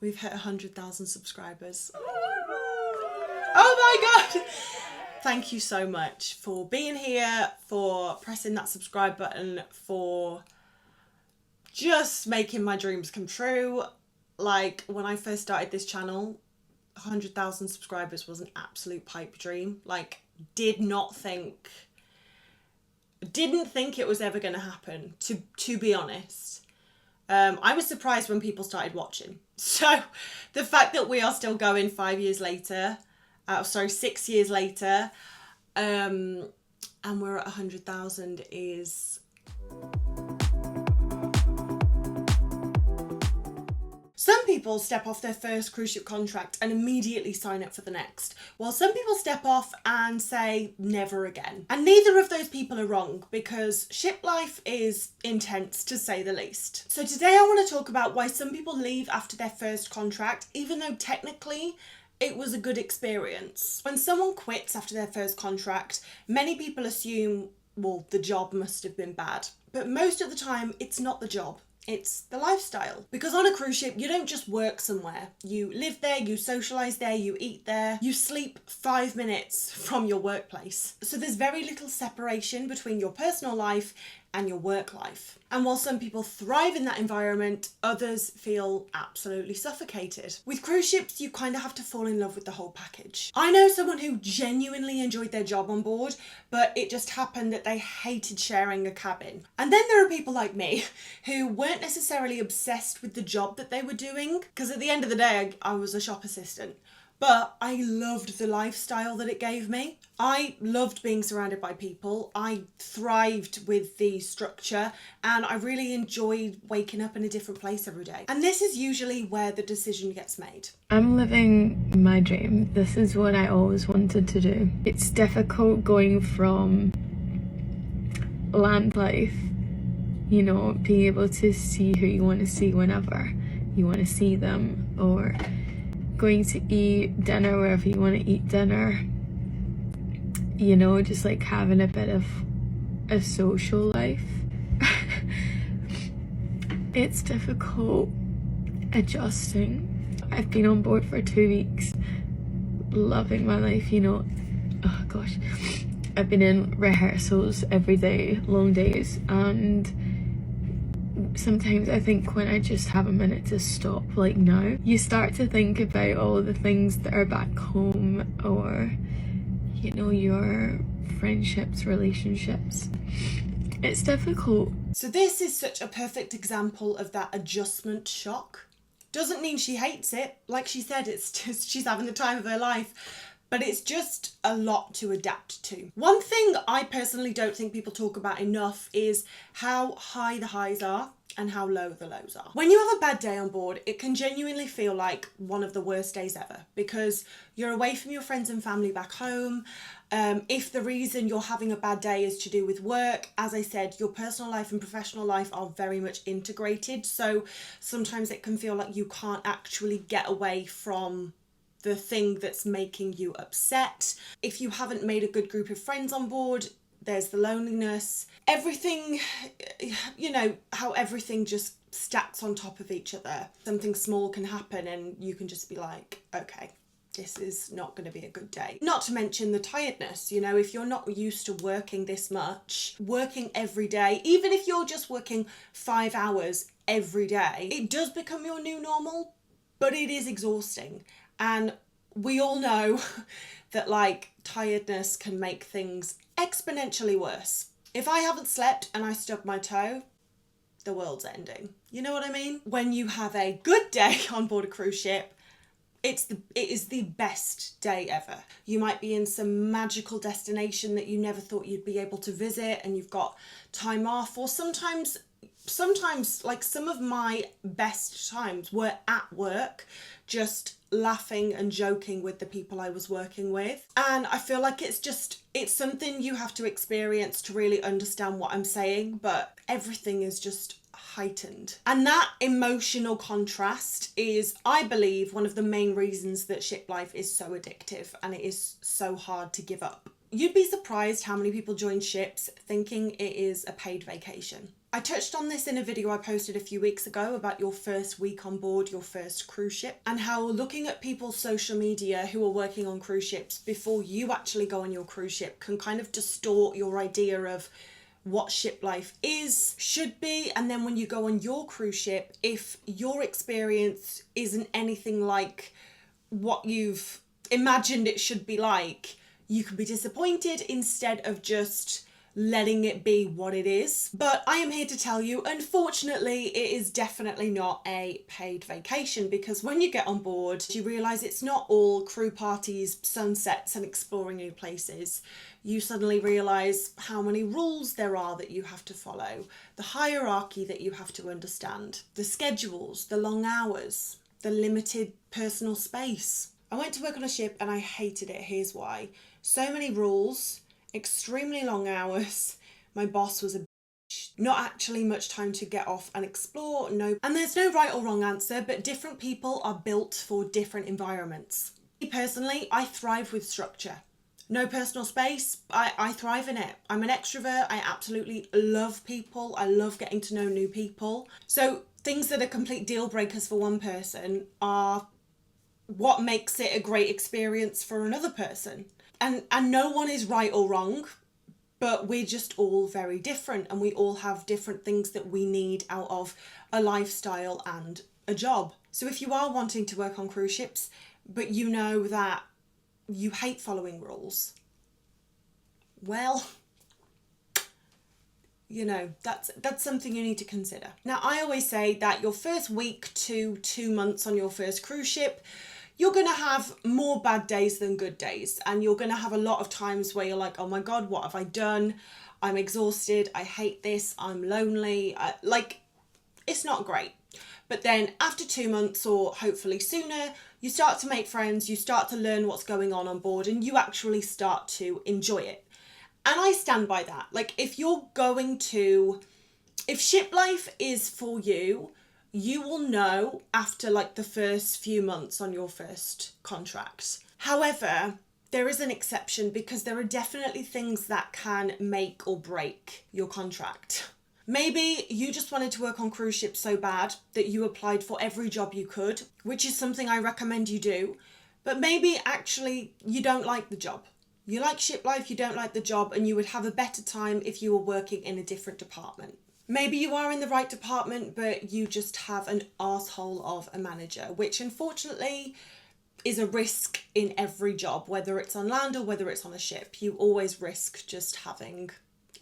We've hit 100,000 subscribers. Oh my God. Thank you so much for being here, for pressing that subscribe button, for just making my dreams come true. Like, when I first started this channel, 100,000 subscribers was an absolute pipe dream. Like, didn't think it was ever going to happen, to be honest. I was surprised when people started watching. So the fact that we are still going 6 years later, and we're at 100,000 is... Some people step off their first cruise ship contract and immediately sign up for the next, while some people step off and say never again. And neither of those people are wrong, because ship life is intense, to say the least. So today I want to talk about why some people leave after their first contract, even though technically it was a good experience. When someone quits after their first contract, many people assume, well, the job must have been bad. But most of the time, it's not the job. It's the lifestyle. Because on a cruise ship, you don't just work somewhere. You live there, you socialise there, you eat there, you sleep 5 minutes from your workplace. So there's very little separation between your personal life and your work life. And while some people thrive in that environment, others feel absolutely suffocated. With cruise ships, you kind of have to fall in love with the whole package. I know someone who genuinely enjoyed their job on board, but it just happened that they hated sharing a cabin. And then there are people like me who weren't necessarily obsessed with the job that they were doing, because at the end of the day, I was a shop assistant. But I loved the lifestyle that it gave me. I loved being surrounded by people. I thrived with the structure, and I really enjoyed waking up in a different place every day. And this is usually where the decision gets made. I'm living my dream. This is what I always wanted to do. It's difficult going from land life, you know, being able to see who you want to see whenever you want to see them, or going to eat dinner wherever you want to eat dinner, you know, just like having a bit of a social life. It's difficult adjusting. I've been on board for 2 weeks, loving my life, you know. Oh gosh, I've been in rehearsals every day, long days, and sometimes I think when I just have a minute to stop, like now, you start to think about all the things that are back home, or, you know, your friendships, relationships. It's difficult. So this is such a perfect example of that adjustment shock. Doesn't mean she hates it. Like she said, it's just she's having the time of her life. But it's just a lot to adapt to. One thing I personally don't think people talk about enough is how high the highs are and how low the lows are. When you have a bad day on board, it can genuinely feel like one of the worst days ever, because you're away from your friends and family back home. If the reason you're having a bad day is to do with work, as I said, your personal life and professional life are very much integrated. So sometimes it can feel like you can't actually get away from the thing that's making you upset. If you haven't made a good group of friends on board, there's the loneliness. Everything, you know, how everything just stacks on top of each other. Something small can happen and you can just be like, okay, this is not going to be a good day. Not to mention the tiredness, you know, if you're not used to working this much, working every day, even if you're just working 5 hours every day, it does become your new normal, but it is exhausting. And we all know that, like, tiredness can make things exponentially worse. If I haven't slept and I stub my toe, the world's ending. You know what I mean? When you have a good day on board a cruise ship, it is the best day ever. You might be in some magical destination that you never thought you'd be able to visit, and you've got time off, or sometimes like some of my best times were at work, just laughing and joking with the people I was working with. And I feel like it's something you have to experience to really understand what I'm saying, but everything is just heightened. And that emotional contrast is, I believe, one of the main reasons that ship life is so addictive and it is so hard to give up. You'd be surprised how many people join ships thinking it is a paid vacation. I touched on this in a video I posted a few weeks ago about your first week on board your first cruise ship, and how looking at people's social media who are working on cruise ships before you actually go on your cruise ship can kind of distort your idea of what ship life is, should be, and then when you go on your cruise ship, if your experience isn't anything like what you've imagined it should be like, you can be disappointed instead of just letting it be what it is. But I am here to tell you, unfortunately, it is definitely not a paid vacation, because when you get on board, you realise it's not all crew parties, sunsets and exploring new places. You suddenly realise how many rules there are that you have to follow, the hierarchy that you have to understand, the schedules, the long hours, the limited personal space. I went to work on a ship and I hated it. Here's why. So many rules, extremely long hours. My boss was a bitch. Not actually much time to get off and explore. No, and there's no right or wrong answer, but different people are built for different environments. Me personally, I thrive with structure. No personal space, I thrive in it. I'm an extrovert. I absolutely love people. I love getting to know new people. So things that are complete deal breakers for one person are what makes it a great experience for another person. And no one is right or wrong, but we're just all very different, and we all have different things that we need out of a lifestyle and a job. So if you are wanting to work on cruise ships, but you know that you hate following rules, well, you know, that's something you need to consider. Now, I always say that your first week to 2 months on your first cruise ship, you're going to have more bad days than good days. And you're going to have a lot of times where you're like, oh my God, what have I done? I'm exhausted. I hate this. I'm lonely. It's not great. But then after 2 months, or hopefully sooner, you start to make friends, you start to learn what's going on board, and you actually start to enjoy it. And I stand by that. Like, if ship life is for you, you will know after like the first few months on your first contract. However, there is an exception, because there are definitely things that can make or break your contract. Maybe you just wanted to work on cruise ships so bad that you applied for every job you could, which is something I recommend you do. But maybe actually you don't like the job. You like ship life, you don't like the job, and you would have a better time if you were working in a different department. Maybe you are in the right department, but you just have an arsehole of a manager, which unfortunately is a risk in every job, whether it's on land or whether it's on a ship. You always risk just having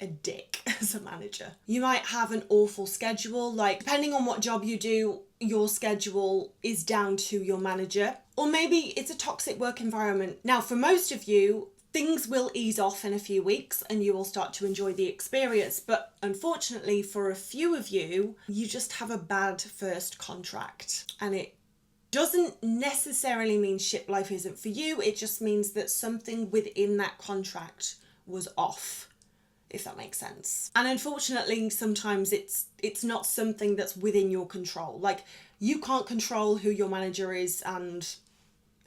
a dick as a manager. You might have an awful schedule, like depending on what job you do, your schedule is down to your manager. Or maybe it's a toxic work environment. Now, for most of you, things will ease off in a few weeks and you will start to enjoy the experience. But unfortunately for a few of you, you just have a bad first contract. And it doesn't necessarily mean ship life isn't for you. It just means that something within that contract was off, if that makes sense. And unfortunately, sometimes it's not something that's within your control. Like, you can't control who your manager is and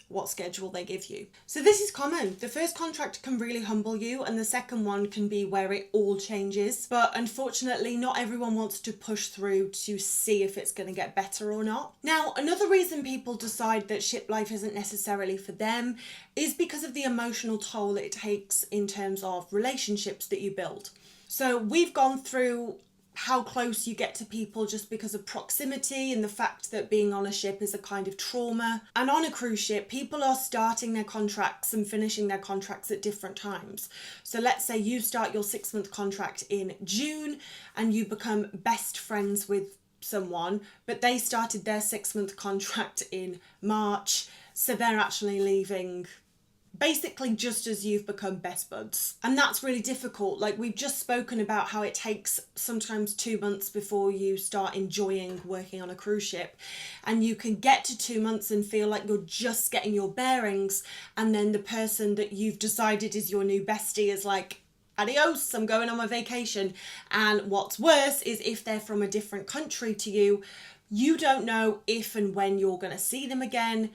what schedule they give you. So this is common. The first contract can really humble you, and the second one can be where it all changes. But unfortunately, not everyone wants to push through to see if it's going to get better or not. Now, another reason people decide that ship life isn't necessarily for them is because of the emotional toll it takes in terms of relationships that you build. So we've gone through how close you get to people just because of proximity and the fact that being on a ship is a kind of trauma. And on a cruise ship, people are starting their contracts and finishing their contracts at different times. So let's say you start your 6-month contract in June and you become best friends with someone, but they started their 6-month contract in March. So they're actually leaving basically just as you've become best buds. And that's really difficult. Like, we've just spoken about how it takes sometimes 2 months before you start enjoying working on a cruise ship. And you can get to 2 months and feel like you're just getting your bearings. And then the person that you've decided is your new bestie is like, adios, I'm going on my vacation. And what's worse is if they're from a different country to you, you don't know if and when you're going to see them again.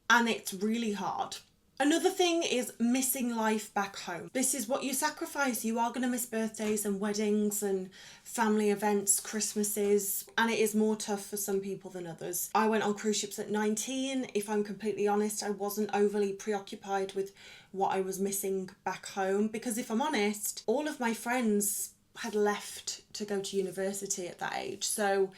And it's really hard. Another thing is missing life back home. This is what you sacrifice. You are going to miss birthdays and weddings and family events, Christmases, and it is more tough for some people than others. I went on cruise ships at 19. If I'm completely honest, I wasn't overly preoccupied with what I was missing back home, because if I'm honest, all of my friends had left to go to university at that age. So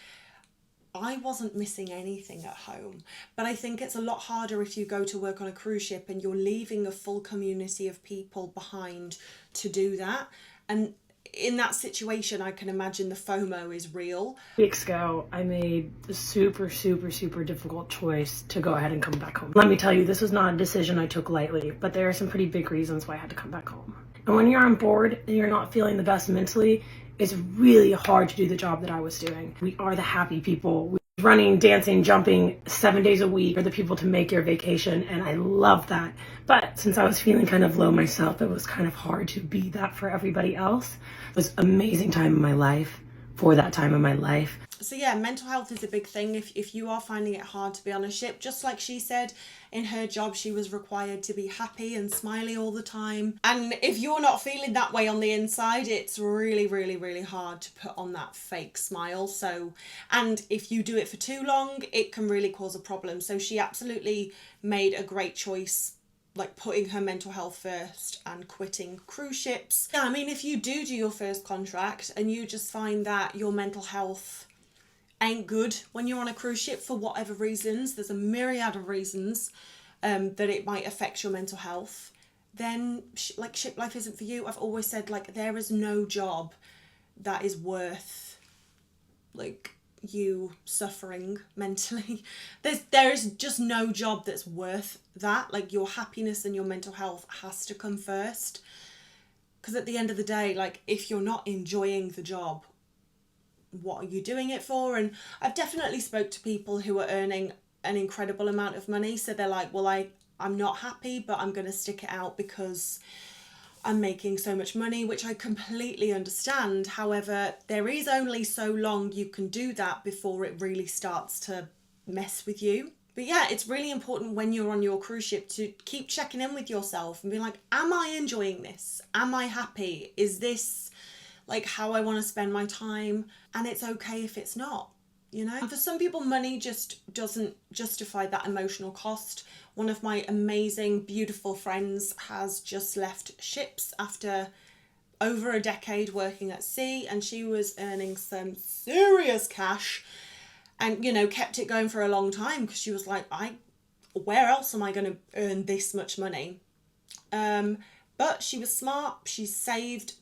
I wasn't missing anything at home. But I think it's a lot harder if you go to work on a cruise ship and you're leaving a full community of people behind to do that. And in that situation, I can imagine the FOMO is real. Weeks ago, I made a super difficult choice to go ahead and come back home. Let me tell you, this was not a decision I took lightly, but there are some pretty big reasons why I had to come back home. And when you're on board and you're not feeling the best mentally, it's really hard to do the job that I was doing. We are the happy people. We're running, dancing, jumping 7 days a week. We're the people to make your vacation, and I love that. But since I was feeling kind of low myself, it was kind of hard to be that for everybody else. It was an amazing time in my life for that time in my life. So yeah, mental health is a big thing. If you are finding it hard to be on a ship, just like she said, in her job, she was required to be happy and smiley all the time. And if you're not feeling that way on the inside, it's really hard to put on that fake smile. So, and if you do it for too long, it can really cause a problem. So she absolutely made a great choice, like putting her mental health first and quitting cruise ships. Yeah, I mean, if you do your first contract and you just find that your mental health ain't good when you're on a cruise ship for whatever reasons, there's a myriad of reasons that it might affect your mental health, then like ship life isn't for you. I've always said, like, there is no job that is worth like you suffering mentally. There is just no job that's worth that. Like, your happiness and your mental health has to come first, because at the end of the day, like, if you're not enjoying the job, what are you doing it for? And I've definitely spoke to people who are earning an incredible amount of money, so they're like, well, I'm not happy, but I'm going to stick it out because I'm making so much money, which I completely understand. However, there is only so long you can do that before it really starts to mess with you. But yeah, it's really important when you're on your cruise ship to keep checking in with yourself and be like, am I enjoying this? Am I happy? Is this like how I want to spend my time? And it's okay if it's not, you know? And for some people, money just doesn't justify that emotional cost. One of my amazing, beautiful friends has just left ships after over a decade working at sea, and she was earning some serious cash and, you know, kept it going for a long time because she was like, where else am I going to earn this much money? But she was smart. She saved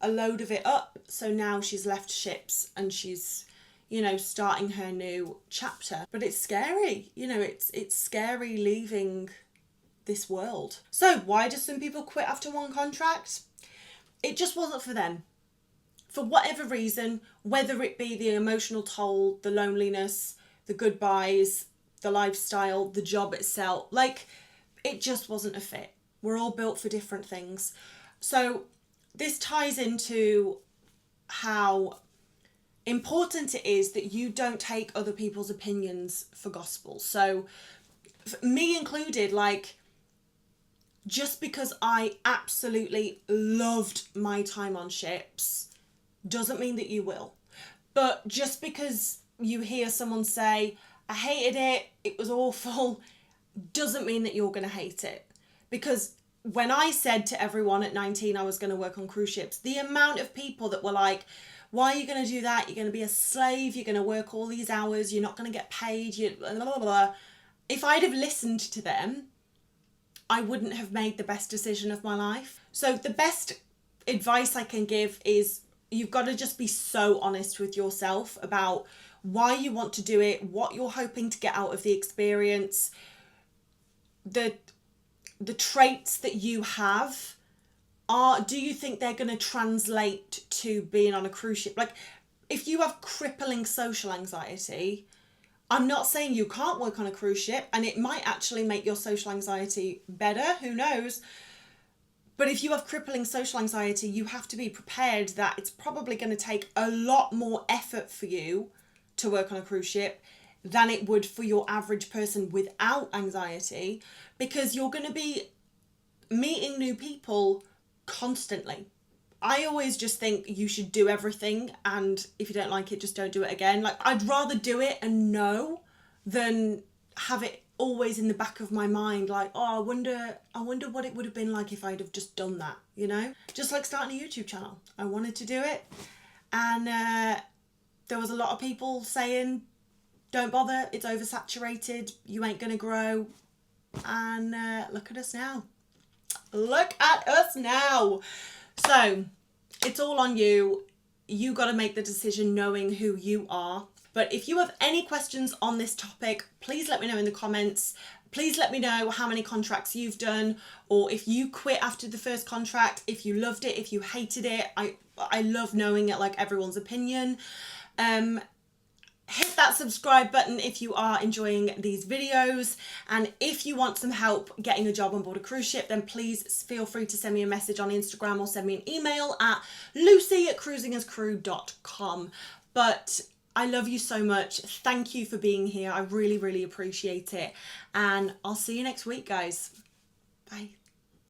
a load of it up, so now she's left ships and she's, you know, starting her new chapter. But it's scary, you know, it's scary leaving this world. So why do some people quit after one contract? It just wasn't for them. For whatever reason, whether it be the emotional toll, the loneliness, the goodbyes, the lifestyle, the job itself, like, it just wasn't a fit. We're all built for different things. So this ties into how important it is that you don't take other people's opinions for gospel. So, me included, like, just because I absolutely loved my time on ships doesn't mean that you will. But just because you hear someone say, I hated it, it was awful, doesn't mean that you're going to hate it. Because when I said to everyone at 19 I was going to work on cruise ships, the amount of people that were like, why are you going to do that? You're going to be a slave. You're going to work all these hours. You're not going to get paid. Blah, blah, blah. If I'd have listened to them, I wouldn't have made the best decision of my life. So the best advice I can give is you've got to just be so honest with yourself about why you want to do it, what you're hoping to get out of the experience, the traits that you have. Do you think they're going to translate to being on a cruise ship? Like, if you have crippling social anxiety, I'm not saying you can't work on a cruise ship, and it might actually make your social anxiety better, who knows? But if you have crippling social anxiety, you have to be prepared that it's probably going to take a lot more effort for you to work on a cruise ship. than it would for your average person without anxiety, because you're going to be meeting new people constantly. I always just think you should do everything, and if you don't like it, just don't do it again. Like, I'd rather do it and know than have it always in the back of my mind, like, oh, I wonder what it would have been like if I'd have just done that, you know? Just like starting a YouTube channel. I wanted to do it, and there was a lot of people saying, don't bother, it's oversaturated, you ain't gonna grow. And look at us now. Look at us now. So it's all on you. You got to make the decision knowing who you are. But if you have any questions on this topic, please let me know in the comments. Please let me know how many contracts you've done, or if you quit after the first contract, if you loved it, if you hated it. I love knowing it, like, everyone's opinion. Hit that subscribe button if you are enjoying these videos, and if you want some help getting a job on board a cruise ship, then please feel free to send me a message on Instagram or send me an email at lucy@cruisingascrew.com. But I love you so much. Thank you for being here. I really, really appreciate it, and I'll see you next week, guys. Bye.